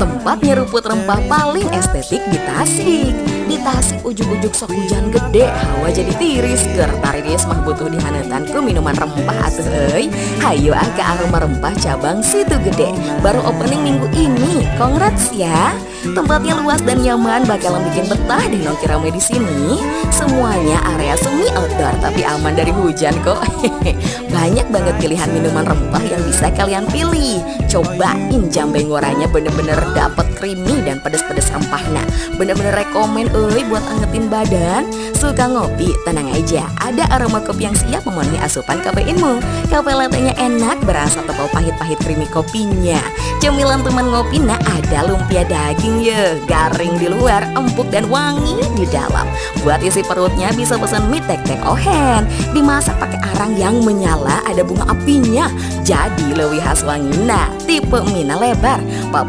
Tempat nyeruput rempah paling estetik di Tasik. Di Tasik ujuk-ujuk sok hujan gede, hawa jadi tiris. Ger tariris mah butuh dihanetan ke minuman rempah atuh euy. Hayu ke Aroma Rempah cabang Situ Gede. Baru opening minggu ini. Congrats ya. Tempatnya luas dan nyaman, bakalan bikin betah deh nongki rame di sini. Semuanya area semi outdoor tapi aman dari hujan kok. Banyak banget pilihan minuman rempah yang bisa kalian pilih. Cobain jambe ngoranya, bener-bener dapet creamy dan pedes-pedes rempahnya. Bener-bener rekomen euy buat angetin badan. Suka ngopi? Tenang aja, ada aroma kopi yang siap memenuhi asupan kafeinmu. Kafe latenya enak, berasa tebal pahit-pahit creamy kopinya. Cemilan teman ngopi, nah ada lumpia daging ya, garing di luar, empuk dan wangi di dalam. Buat isi perutnya bisa pesan mie tek-tek ohen. Dimasak pakai arang yang menyala, ada bunga apinya. Jadi lebih khas wangi. Nah, tipe mina lebar.